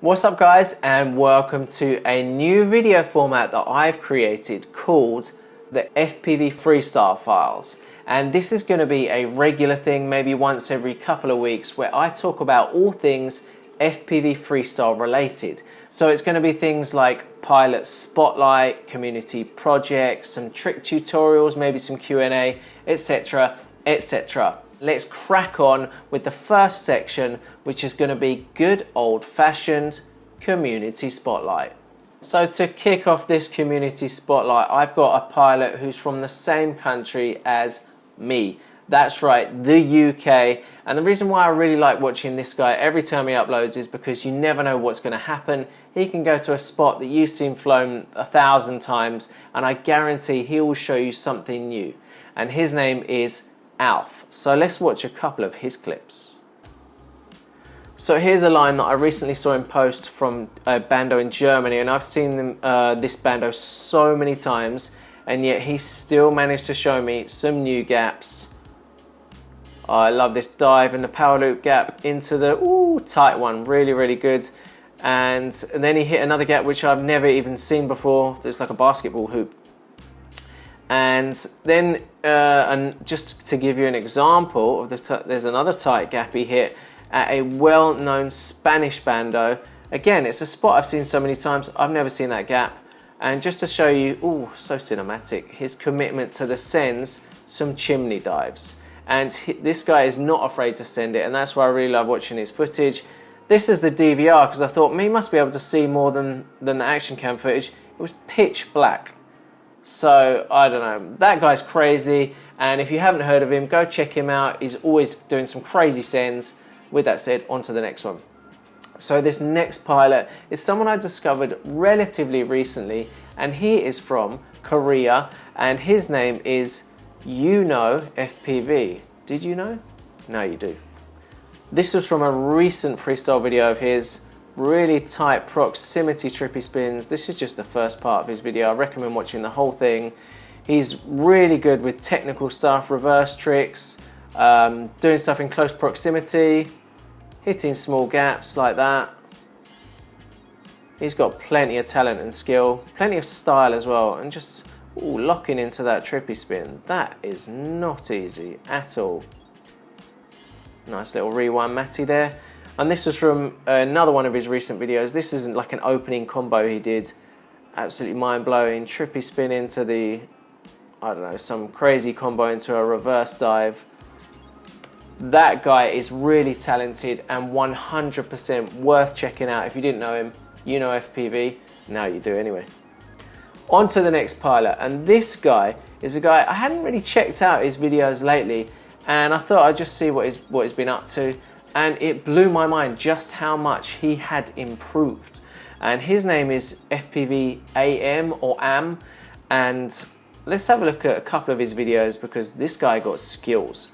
What's up guys, and welcome to a new video format that I've created called the FPV Freestyle files. And this is going to be a regular thing, maybe once every couple of weeks, where I talk about all things FPV Freestyle related. So it's going to be things like pilot spotlight, community projects, some trick tutorials, maybe some Q&A, etc, etc. Let's crack on with the first section, which is going to be good old-fashioned community spotlight. So to kick off this community spotlight, I've got a pilot who's from the same country as me. That's right, the UK. And the reason why I really like watching this guy every time he uploads is because you never know what's going to happen. He can go to a spot that you've seen flown 1,000 times, and I guarantee he will show you something new. And his name is Alf. So let's watch a couple of his clips. So here's a line that I recently saw him post from a bando in Germany, and I've seen this bando so many times, and yet he still managed to show me some new gaps. Oh, I love this dive and the power loop gap into the tight one, really good. And then he hit another gap which I've never even seen before. It's like a basketball hoop. And then, and just to give you an example of there's another tight gap he hit at a well-known Spanish bando. Again, it's a spot I've seen so many times. I've never seen that gap. And just to show you, so cinematic, his commitment to the sends, some chimney dives. And this guy is not afraid to send it, and that's why I really love watching his footage. This is the DVR, because I thought he must be able to see more than the action cam footage. It was pitch black. So, I don't know, that guy's crazy, and if you haven't heard of him, go check him out. He's always doing some crazy sends. With that said, on to the next one. So this next pilot is someone I discovered relatively recently, and he is from Korea, and his name is FPV. Did you know? Now you do. This was from a recent freestyle video of his. Really tight proximity trippy spins. This is just the first part of his video. I recommend watching the whole thing. He's really good with technical stuff, reverse tricks, doing stuff in close proximity, hitting small gaps like that. He's got plenty of talent and skill, plenty of style as well, and just locking into that trippy spin. That is not easy at all. Nice little rewind Matty there. And this was from another one of his recent videos. This isn't like an opening combo he did. Absolutely mind-blowing. Trippy spin into the, I don't know, some crazy combo into a reverse dive. That guy is really talented and 100% worth checking out. If you didn't know him, you know FPV. Now you do anyway. On to the next pilot. And this guy is a guy, I hadn't really checked out his videos lately, and I thought I'd just see what he's been up to. And it blew my mind just how much he had improved. And his name is FPV AM or AM. And let's have a look at a couple of his videos, because this guy got skills.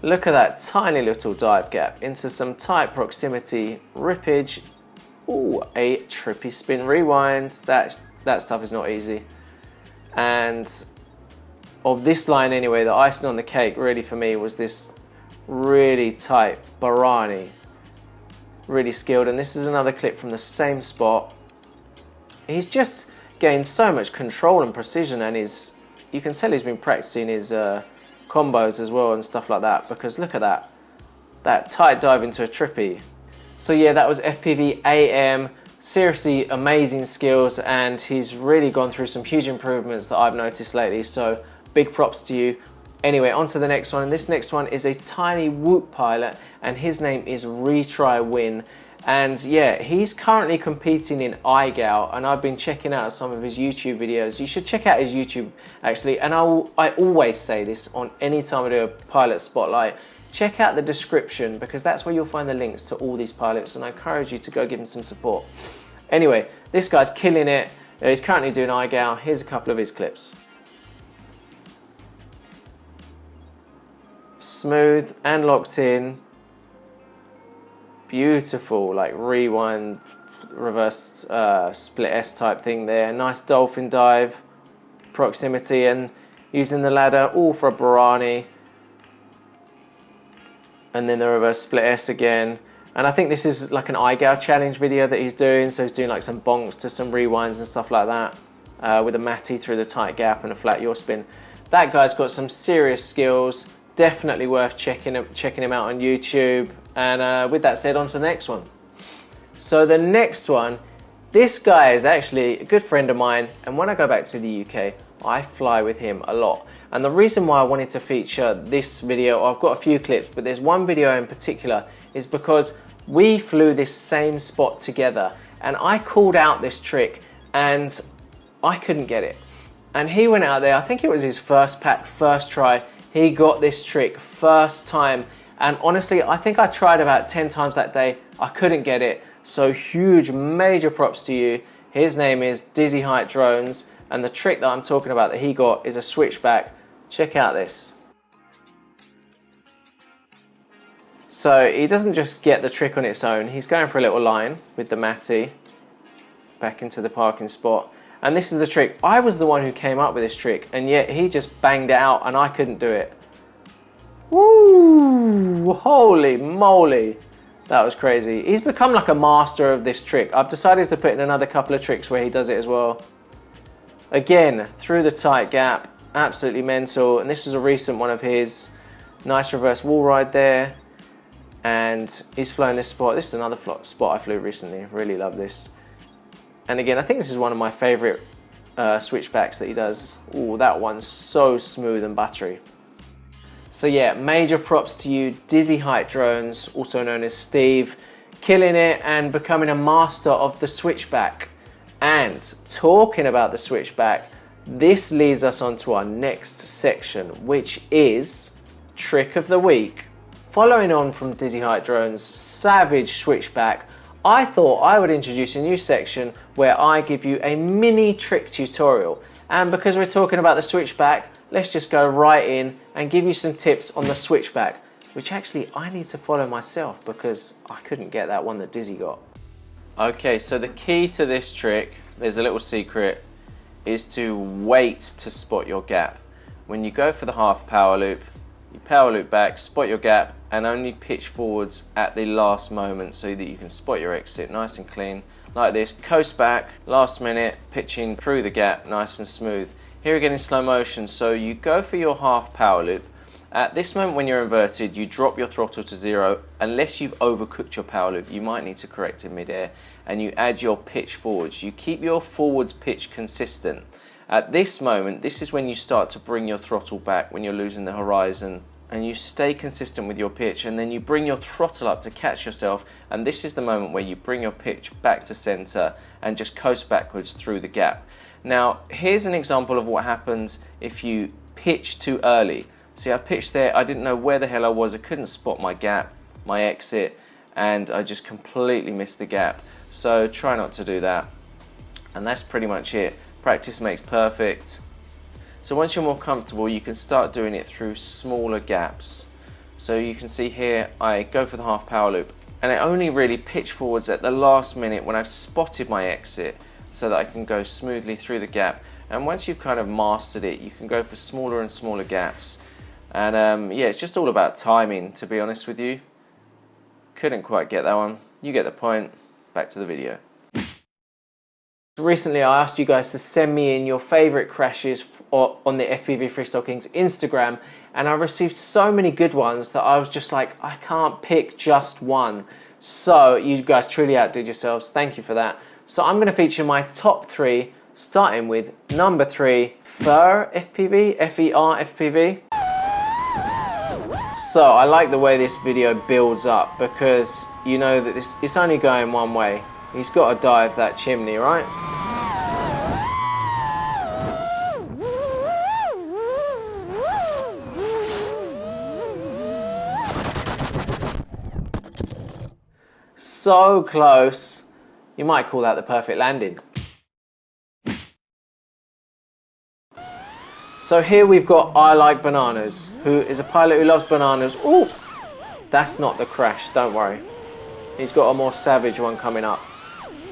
Look at that tiny little dive gap into some tight proximity rippage. A trippy spin rewind. That stuff is not easy. And of this line anyway, the icing on the cake really for me was this really tight Barani. Really skilled, and this is another clip from the same spot. He's just gained so much control and precision, and you can tell he's been practicing his combos as well and stuff like that, because look at that tight dive into a trippy. So yeah, that was FPV AM. Seriously amazing skills, and he's really gone through some huge improvements that I've noticed lately, so big props to you. Anyway, on to the next one. And this next one is a tiny Whoop pilot, and his name is Retry Win. And yeah, he's currently competing in iGal, and I've been checking out some of his YouTube videos. You should check out his YouTube actually, and I always say this on any time I do a pilot spotlight. Check out the description, because that's where you'll find the links to all these pilots, and I encourage you to go give him some support. Anyway, this guy's killing it. He's currently doing iGal. Here's a couple of his clips. Smooth and locked in. Beautiful, like rewind, reverse split S type thing there. Nice dolphin dive, proximity, and using the ladder all for a Barani. And then the reverse split S again. And I think this is like an iGal challenge video that he's doing. So he's doing like some bonks to some rewinds and stuff like that with a matty through the tight gap and a flat yaw spin. That guy's got some serious skills. Definitely worth checking him out on YouTube. And with that said, on to the next one. So the next one, this guy is actually a good friend of mine. And when I go back to the UK, I fly with him a lot. And the reason why I wanted to feature this video, I've got a few clips, but there's one video in particular, is because we flew this same spot together. And I called out this trick and I couldn't get it. And he went out there, I think it was his first pack, first try. He got this trick first time. And honestly, I think I tried about 10 times that day. I couldn't get it. So huge, major props to you. His name is Dizzy Height Drones. And the trick that I'm talking about that he got is a switchback. Check out this. So he doesn't just get the trick on its own. He's going for a little line with the matty back into the parking spot. And this is the trick. I was the one who came up with this trick, and yet he just banged it out and I couldn't do it. Woo! Holy moly. That was crazy. He's become like a master of this trick. I've decided to put in another couple of tricks where he does it as well. Again, through the tight gap, absolutely mental. And this was a recent one of his. Nice reverse wall ride there. And he's flown this spot. This is another spot I flew recently. Really love this. And again, I think this is one of my favorite switchbacks that he does. Ooh, that one's so smooth and buttery. So yeah, major props to you, Dizzy Height Drones, also known as Steve, killing it and becoming a master of the switchback. And talking about the switchback, this leads us on to our next section, which is Trick of the Week. Following on from Dizzy Height Drones' savage switchback, I thought I would introduce a new section where I give you a mini trick tutorial. And because we're talking about the switchback, let's just go right in and give you some tips on the switchback, which actually I need to follow myself because I couldn't get that one that Dizzy got. Okay, so the key to this trick, there's a little secret, is to wait to spot your gap. When you go for the half power loop, you power loop back, spot your gap, and only pitch forwards at the last moment so that you can spot your exit nice and clean, like this. Coast back, last minute, pitching through the gap, nice and smooth. Here again in slow motion, so you go for your half power loop. At this moment when you're inverted, you drop your throttle to 0. Unless you've overcooked your power loop, you might need to correct it mid-air, and you add your pitch forwards. You keep your forwards pitch consistent. At this moment, this is when you start to bring your throttle back when you're losing the horizon, and you stay consistent with your pitch, and then you bring your throttle up to catch yourself, and this is the moment where you bring your pitch back to center and just coast backwards through the gap. Now, here's an example of what happens if you pitch too early. See, I pitched there, I didn't know where the hell I was, I couldn't spot my gap, my exit, and I just completely missed the gap. So try not to do that. And that's pretty much it. Practice makes perfect. So once you're more comfortable, you can start doing it through smaller gaps. So you can see here, I go for the half power loop, and I only really pitch forwards at the last minute when I've spotted my exit so that I can go smoothly through the gap. And once you've kind of mastered it, you can go for smaller and smaller gaps. And yeah, it's just all about timing, to be honest with you. Couldn't quite get that one. You get the point. Back to the video. Recently I asked you guys to send me in your favorite crashes on the FPV Freestyle Kings Instagram, and I received so many good ones that I was just like, I can't pick just one. So you guys truly outdid yourselves. Thank you for that. So I'm going to feature my top 3, starting with number 3, FER FPV, F-E-R FPV. So I like the way this video builds up because you know that it's only going one way. He's got to dive that chimney, right? So close. You might call that the perfect landing. So here we've got I Like Bananas, who is a pilot who loves bananas. Ooh, that's not the crash, don't worry. He's got a more savage one coming up.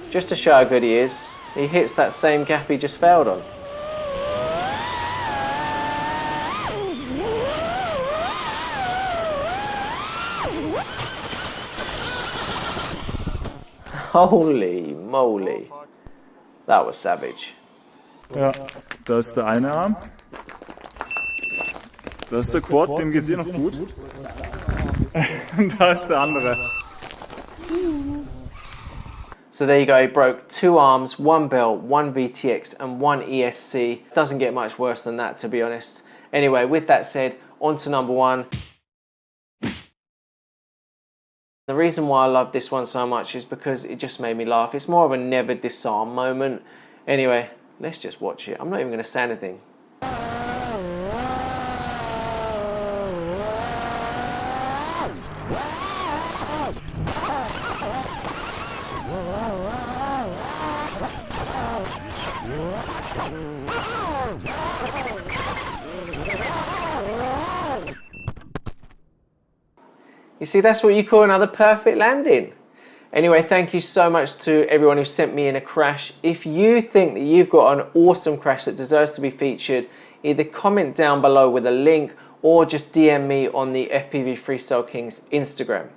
Just to show how good he is, he hits that same gap he just failed on. Holy moly. That was savage. Ja, da ist der eine Arm. Da ist der Quad, dem geht's eh noch gut. Und da ist der andere. So there you go, he broke 2 arms, 1 belt, 1 VTX and 1 ESC. Doesn't get much worse than that, to be honest. Anyway, with that said, on to number 1. The reason why I love this one so much is because it just made me laugh. It's more of a never disarm moment. Anyway, let's just watch it. I'm not even going to say anything. You see, that's what you call another perfect landing. Anyway, thank you so much to everyone who sent me in a crash. If you think that you've got an awesome crash that deserves to be featured, either comment down below with a link or just DM me on the FPV Freestyle Kings Instagram.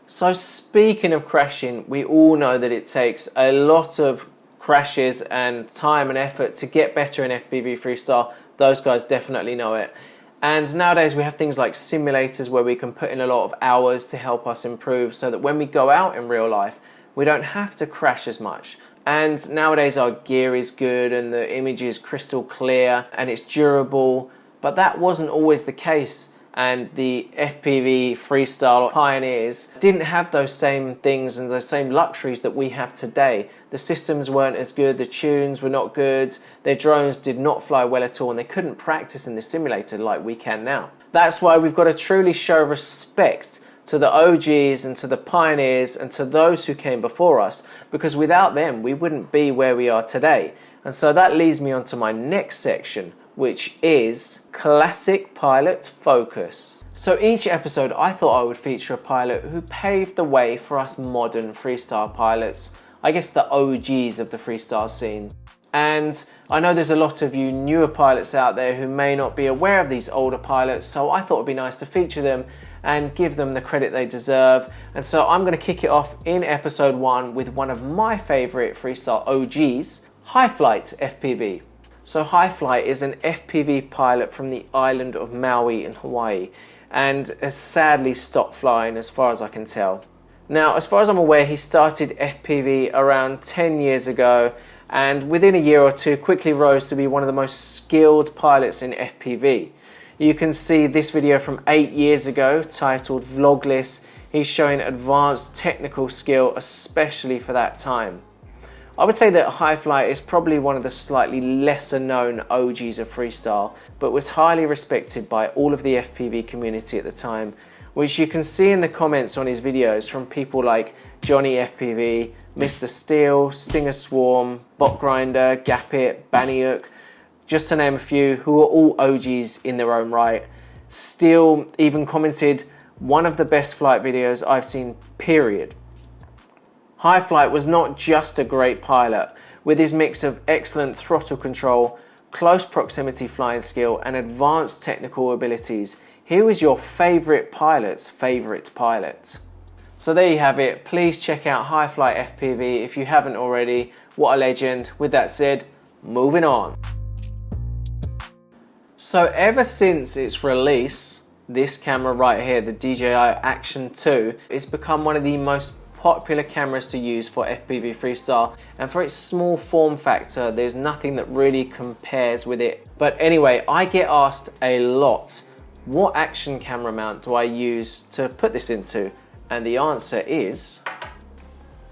So speaking of crashing, we all know that it takes a lot of crashes and time and effort to get better in FPV Freestyle. Those guys definitely know it. And nowadays we have things like simulators where we can put in a lot of hours to help us improve so that when we go out in real life, we don't have to crash as much. And nowadays our gear is good and the image is crystal clear and it's durable, but that wasn't always the case. And the FPV freestyle pioneers didn't have those same things and those same luxuries that we have today. The systems weren't as good, the tunes were not good, their drones did not fly well at all, and they couldn't practice in the simulator like we can now. That's why we've got to truly show respect to the OGs and to the pioneers and to those who came before us, because without them we wouldn't be where we are today. And so that leads me on to my next section, which is Classic Pilot Focus. So each episode I thought I would feature a pilot who paved the way for us modern freestyle pilots, I guess the OGs of the freestyle scene. And I know there's a lot of you newer pilots out there who may not be aware of these older pilots, so I thought it'd be nice to feature them and give them the credit they deserve. And so I'm going to kick it off in episode 1 with one of my favorite freestyle OGs, High Flight FPV. So High Flight is an FPV pilot from the island of Maui in Hawaii and has sadly stopped flying as far as I can tell. Now, as far as I'm aware, he started FPV around 10 years ago and within a year or two quickly rose to be one of the most skilled pilots in FPV. You can see this video from 8 years ago titled Vlogless. He's showing advanced technical skill, especially for that time. I would say that High Flight is probably one of the slightly lesser known OGs of freestyle, but was highly respected by all of the FPV community at the time, which you can see in the comments on his videos from people like Johnny FPV, Mr. Steel, Stinger Swarm, Bot Grinder, Gapit, Bannyuk, just to name a few, who are all OGs in their own right. Steel even commented, "One of the best flight videos I've seen, period." High Flight was not just a great pilot. With his mix of excellent throttle control, close proximity flying skill and advanced technical abilities, he was your favourite pilot's favourite pilot. So there you have it. Please check out High Flight FPV if you haven't already. What a legend. With that said, moving on. So ever since its release, this camera right here, the DJI Action 2, it's become one of the most popular cameras to use for FPV freestyle, and for its small form factor there's nothing that really compares with it. But anyway, I get asked a lot, what action camera mount do I use to put this into? And the answer is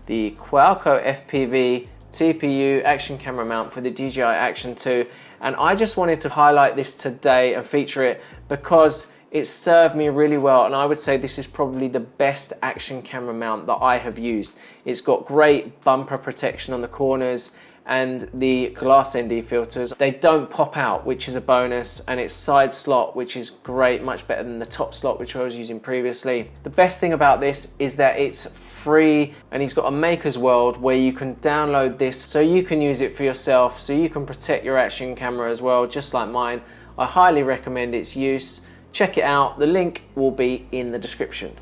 the Qualco FPV TPU action camera mount for the DJI Action 2, and I just wanted to highlight this today and feature it because it served me really well, and I would say this is probably the best action camera mount that I have used. It's got great bumper protection on the corners, and the glass ND filters, they don't pop out, which is a bonus, and it's side slot, which is great, much better than the top slot which I was using previously. The best thing about this is that it's free, and he's got a maker's world where you can download this so you can use it for yourself, so you can protect your action camera as well, just like mine. I highly recommend its use. Check it out, the link will be in the description.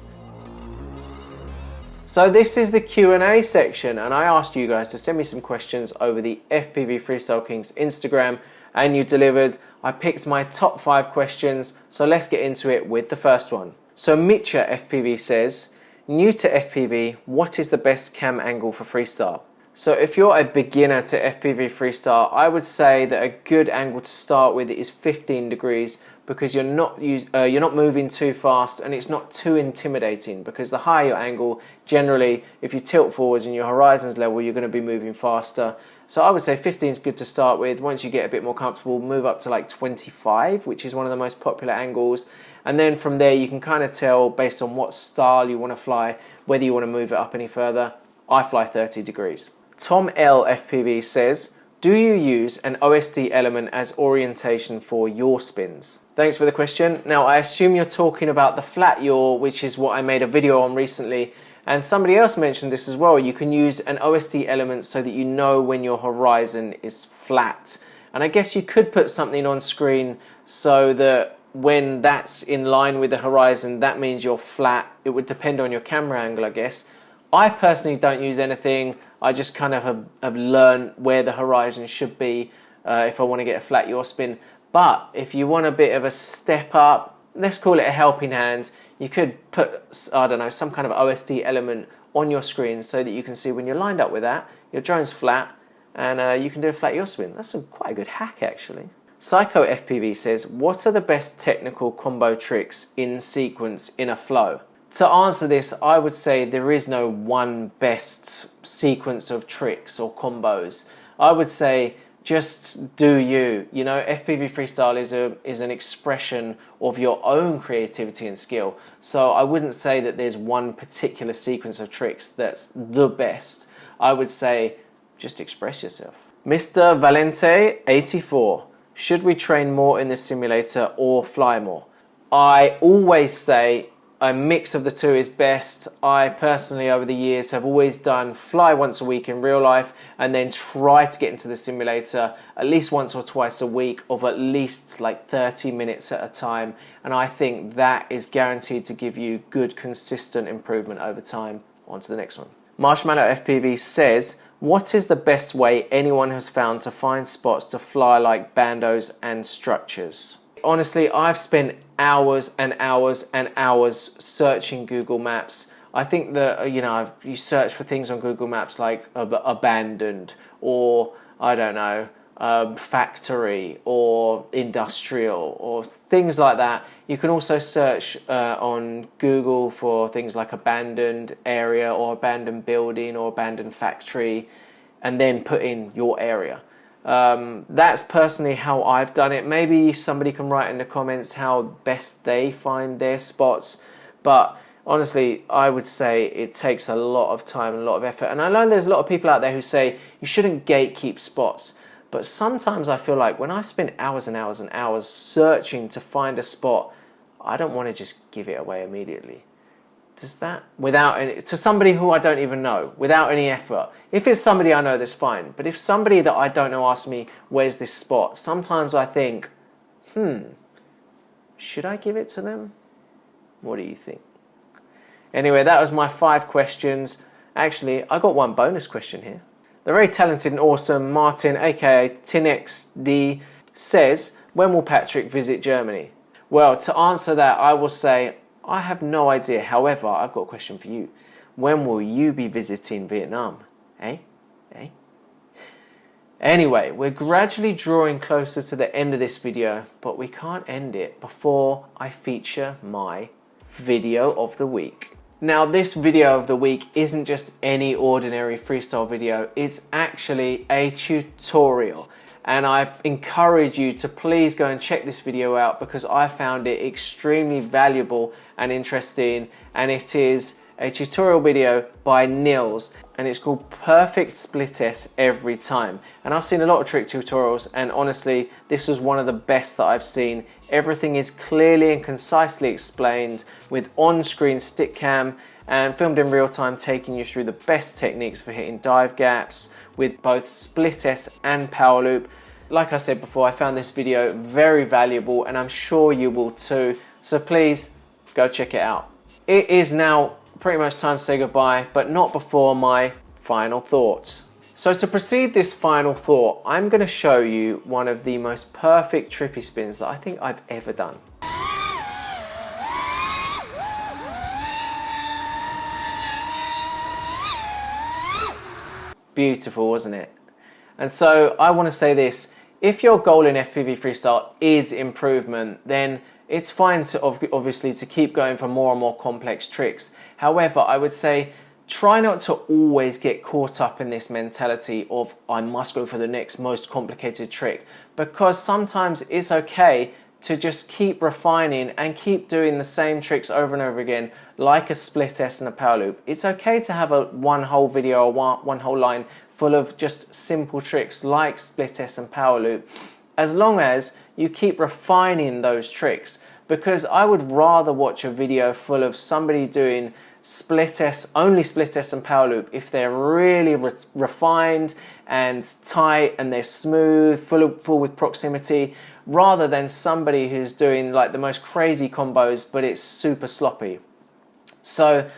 So this is the Q&A section, and I asked you guys to send me some questions over the FPV Freestyle Kings Instagram, and you delivered. I picked my top 5 questions, so let's get into it with the first one. So Mitcha FPV says, new to FPV, what is the best cam angle for freestyle? So if you're a beginner to FPV freestyle, I would say that a good angle to start with is 15 degrees, because you're not moving too fast and it's not too intimidating, because the higher your angle, generally if you tilt forwards and your horizon's level, you're going to be moving faster. So I would say 15 is good to start with. Once you get a bit more comfortable, move up to like 25, which is one of the most popular angles. And then from there you can kind of tell based on what style you want to fly, whether you want to move it up any further. I fly 30 degrees. Tom L FPV says, do you use an OSD element as orientation for yaw spins? Thanks for the question. Now I assume you're talking about the flat yaw, which is what I made a video on recently, and somebody else mentioned this as well. You can use an OSD element so that you know when your horizon is flat. And I guess you could put something on screen so that when that's in line with the horizon, that means you're flat. It would depend on your camera angle, I guess. I personally don't use anything. I just kind of have learned where the horizon should be if I want to get a flat yaw spin. But if you want a bit of a step up, let's call it a helping hand, you could put, I don't know, some kind of OSD element on your screen so that you can see when you're lined up with that, your drone's flat, and you can do a flat yaw spin. That's quite a good hack, actually. Psycho FPV says, what are the best technical combo tricks in sequence in a flow? To answer this, I would say there is no one best sequence of tricks or combos. I would say just do you. You know, FPV freestyle is an expression of your own creativity and skill. So I wouldn't say that there's one particular sequence of tricks that's the best. I would say just express yourself. Mr. Valente 84, should we train more in the simulator or fly more? I always say a mix of the two is best. I personally, over the years, have always done fly once a week in real life and then try to get into the simulator at least once or twice a week of at least like 30 minutes at a time. And I think that is guaranteed to give you good, consistent improvement over time. On to the next one. Marshmallow FPV says, what is the best way anyone has found to find spots to fly like bandos and structures? Honestly, I've spent hours and hours and hours searching Google Maps. I think that, you know, you search for things on Google Maps like abandoned or, I don't know, factory or industrial or things like that. You can also search on Google for things like abandoned area or abandoned building or abandoned factory and then put in your area. That's personally how I've done it. Maybe somebody can write in the comments how best they find their spots, but honestly I would say it takes a lot of time and a lot of effort. And I know there's a lot of people out there who say you shouldn't gatekeep spots, but sometimes I feel like when I spend hours and hours and hours searching to find a spot, I don't want to just give it away immediately. Does that, without any, to somebody who I don't even know, without any effort. If it's somebody I know, that's fine. But if somebody that I don't know asks me, where's this spot? Sometimes I think, should I give it to them? What do you think? Anyway, that was my 5 questions. Actually, I got one bonus question here. The very talented and awesome Martin, aka TinXD, says, when will Patrick visit Germany? Well, to answer that, I will say, I have no idea. However, I've got a question for you. When will you be visiting Vietnam? Eh? Anyway, we're gradually drawing closer to the end of this video, but we can't end it before I feature my video of the week. Now, this video of the week isn't just any ordinary freestyle video. It's actually a tutorial. And I encourage you to please go and check this video out because I found it extremely valuable and interesting. And it is a tutorial video by Nils and it's called Perfect Split S Every Time. And I've seen a lot of trick tutorials and honestly, this was one of the best that I've seen. Everything is clearly and concisely explained with on-screen stick cam and filmed in real time, taking you through the best techniques for hitting dive gaps with both split S and power loop. Like I said before, I found this video very valuable and I'm sure you will too. So please go check it out. It is now pretty much time to say goodbye, but not before my final thought. So to proceed this final thought, I'm going to show you one of the most perfect trippy spins that I think I've ever done. Beautiful, wasn't it? And so I want to say this, if your goal in FPV freestyle is improvement, then it's fine to obviously to keep going for more and more complex tricks. However, I would say try not to always get caught up in this mentality of I must go for the next most complicated trick, because sometimes it's okay to just keep refining and keep doing the same tricks over and over again, like a split S and a power loop. It's okay to have one whole video or one whole line full of just simple tricks like split S and power loop, as long as you keep refining those tricks. Because I would rather watch a video full of somebody doing split S, only split S and power loop, if they're really refined and tight and they're smooth, full with proximity, rather than somebody who's doing like the most crazy combos but it's super sloppy. So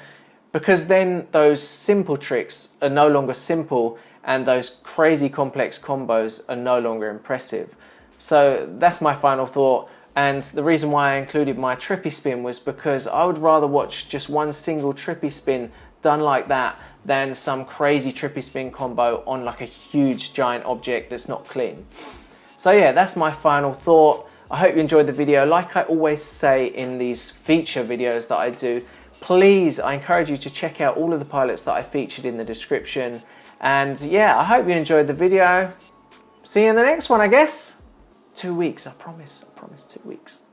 because then those simple tricks are no longer simple and those crazy complex combos are no longer impressive. So that's my final thought. And the reason why I included my trippy spin was because I would rather watch just one single trippy spin done like that than some crazy trippy spin combo on like a huge giant object that's not clean. So yeah, that's my final thought. I hope you enjoyed the video. Like I always say in these feature videos that I do, please, I encourage you to check out all of the pilots that I featured in the description. And yeah, I hope you enjoyed the video. See you in the next one, I guess. 2 weeks, I promise 2 weeks.